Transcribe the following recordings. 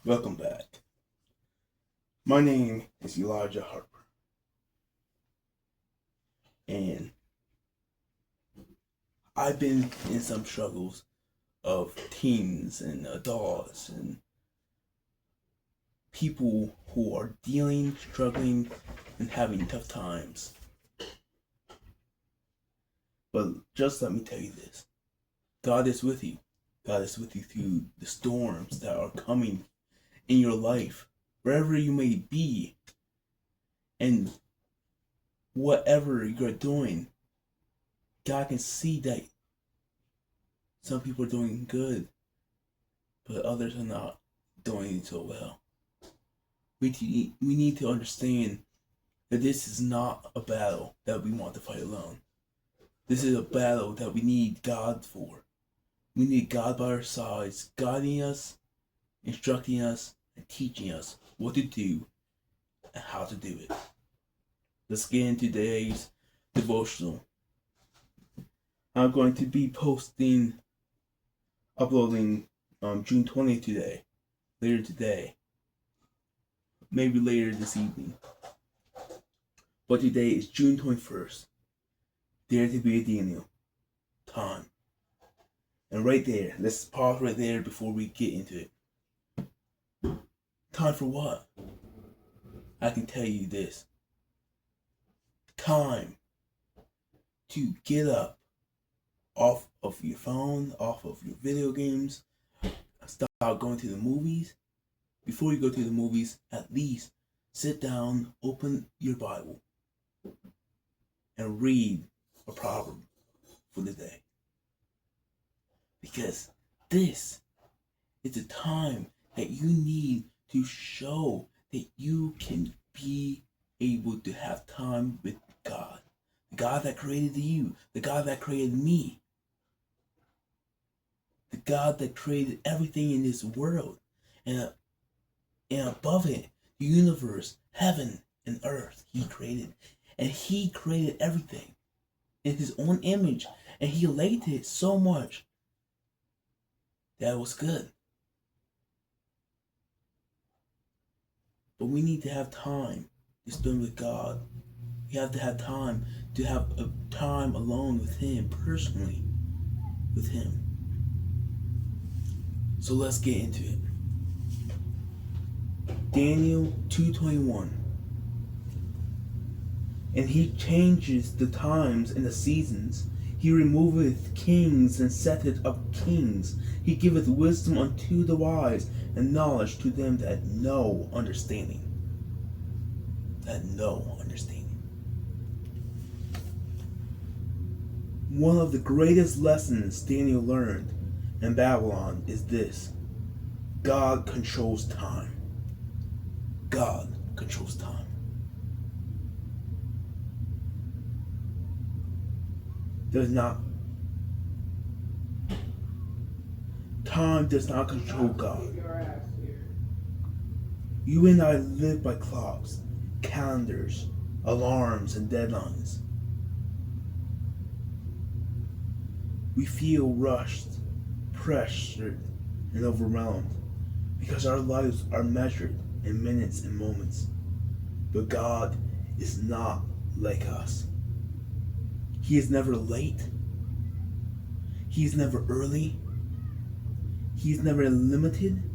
Welcome back. My name is Elijah Harper, and I've been in some struggles of teens and adults and people who are dealing, struggling, and having tough times. But just let me tell you this: God is with you. God is with you through the storms that are coming in your life, wherever you may be, and whatever you're doing. God can see that some people are doing good, but others are not doing so well. We need to understand that this is not a battle that we want to fight alone. This is a battle that we need God for. We need God by our sides, guiding us, instructing us, and teaching us what to do and how to do it. Let's get into today's devotional. I'm going to be uploading June 20th today, later today, maybe later this evening. But today is June 21st. Dare to be a Daniel. Time. And right there, let's pause right there before we get into it. Time for what? I can tell you this. Time to get up off of your phone, off of your video games, start going to the movies. Before you go to the movies, at least sit down, open your Bible, and read a proverb for the day. Because this is the time that you need to show that you can be able to have time with God. The God that created you, the God that created me, the God that created everything in this world, and above it, the universe, heaven and earth, He created. And He created everything in His own image, and He liked it so much that it was good. But we need to have time to spend with God. We have to have time to have a time alone with Him, personally with Him. So let's get into it. Daniel 2:21. And He changes the times and the seasons. He removeth kings and setteth up kings. He giveth wisdom unto the wise and knowledge to them that know understanding. One of the greatest lessons Daniel learned in Babylon is this: God controls time. God controls time. Time does not control God. You and I live by clocks, calendars, alarms, and deadlines. We feel rushed, pressured, and overwhelmed because our lives are measured in minutes and moments. But God is not like us. He is never late. He is never early. He is never limited.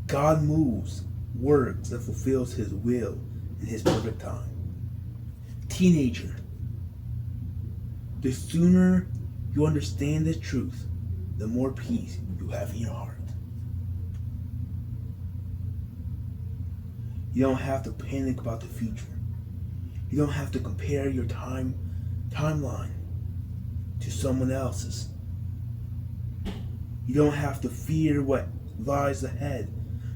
God moves, works, and fulfills His will in His perfect time. Teenager, the sooner you understand this truth, the more peace you have in your heart. You don't have to panic about the future. You don't have to compare your timeline to someone else's. You don't have to fear what lies ahead.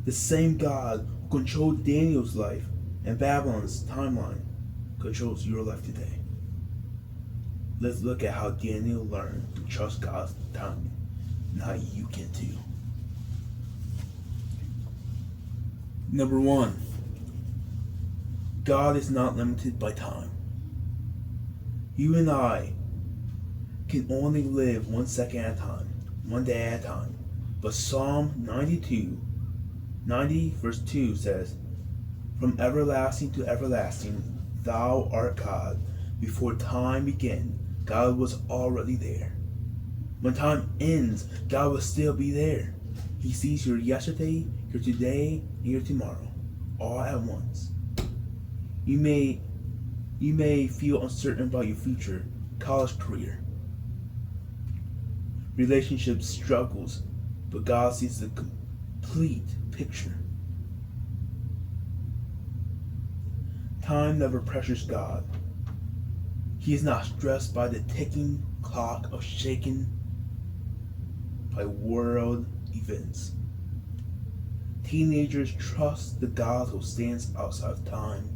The same God who controlled Daniel's life and Babylon's timeline controls your life today. Let's look at how Daniel learned to trust God's timing. Now you can too. Number one, God is not limited by time. You and I can only live 1 second at a time, one day at a time. But Psalm 92 90 verse 2 says, "From everlasting to everlasting, thou art God. Before time began, God was already there. When time ends, God will still be there. He sees your yesterday, your today, and your tomorrow, all at once. You may feel uncertain about your future, college career, relationship struggles, but God sees the complete picture. Time never pressures God. He is not stressed by the ticking clock or shaken by world events. Teenagers trust the God who stands outside of time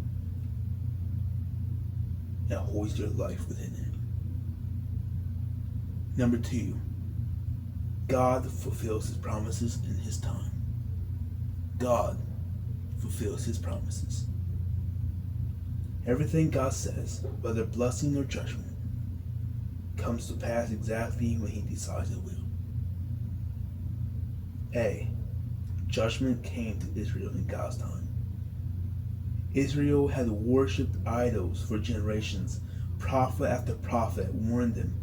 and holds their life within it. Number 2, God fulfills his promises in his time. God fulfills his promises. Everything God says, whether blessing or judgment, comes to pass exactly when he decides it will. A. Judgment came to Israel in God's time. Israel had worshipped idols for generations. Prophet after prophet warned them.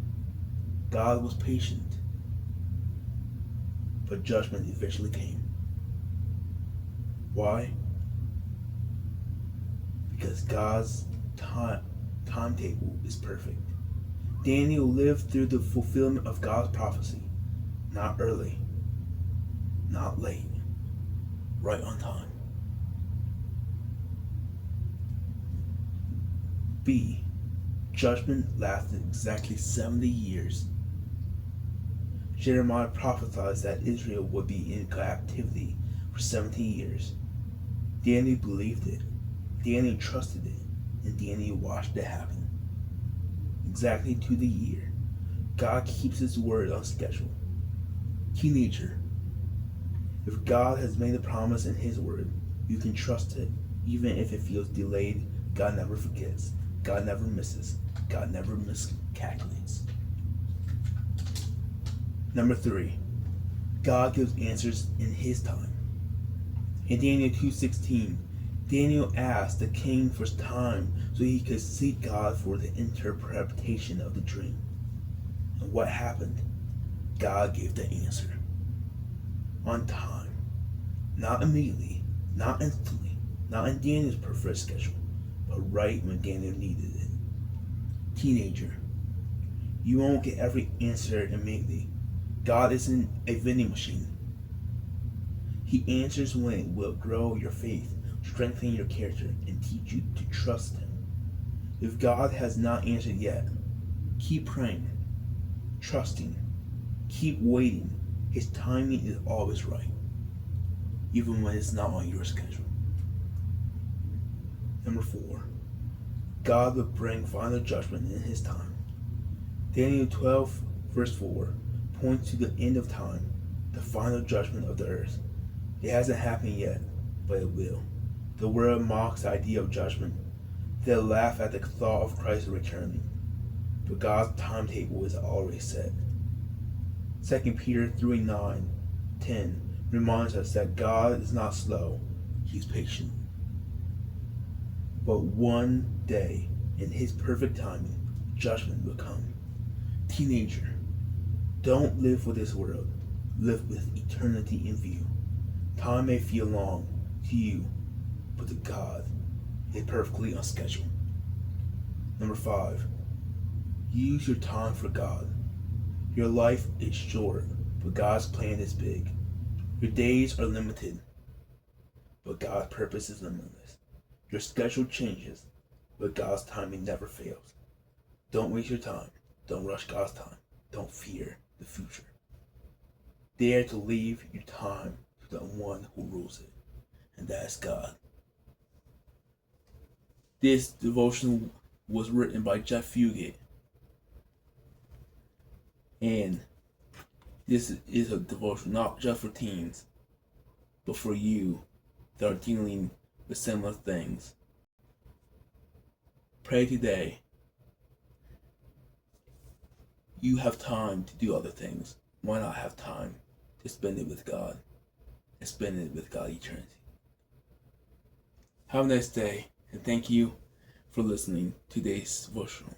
God was patient, but judgment eventually came. Why? Because God's timetable is perfect. Daniel lived through the fulfillment of God's prophecy. Not early, not late, right on time. B. Judgment lasted exactly 70 years. Jeremiah prophesied that Israel would be in captivity for 70 years. Daniel believed it. Daniel trusted it. And Daniel watched it happen. Exactly to the year. God keeps his word on schedule. Teenager, if God has made a promise in his word, you can trust it, even if it feels delayed. God never forgets. God never misses. God never miscalculates. Number 3, God gives answers in his time. In Daniel 2:16, Daniel asked the king for time so he could seek God for the interpretation of the dream. And what happened? God gave the answer. On time. Not immediately, not instantly, not in Daniel's preferred schedule, but right when Daniel needed it. Teenager, you won't get every answer immediately. God isn't a vending machine. He answers when it will grow your faith, strengthen your character, and teach you to trust him. If God has not answered yet, keep praying, trusting, keep waiting. His timing is always right, even when it's not on your schedule. Number 4, God will bring final judgment in his time. Daniel 12 verse 4 points to the end of time, the final judgment of the earth. It hasn't happened yet, but it will. The world mocks the idea of judgment. They laugh at the thought of Christ returning. But God's timetable is already set. 2 Peter 3:9-10 reminds us that God is not slow, he's patient. But one day, in his perfect timing, judgment will come. Teenager, don't live for this world. Live with eternity in view. Time may feel long to you, but to God, it's perfectly on schedule. Number 5, use your time for God. Your life is short, but God's plan is big. Your days are limited, but God's purpose is limitless. Your schedule changes, but God's timing never fails. Don't waste your time. Don't rush God's time. Don't fear the future. Dare to leave your time to the one who rules it, and that is God. This devotion was written by Jeff Fugate, and this is a devotion not just for teens, but for you that are dealing with similar things. Pray today. You have time to do other things. Why not have time to spend it with God? and spend it with God eternity. Have a nice day, and thank you for listening to today's devotional.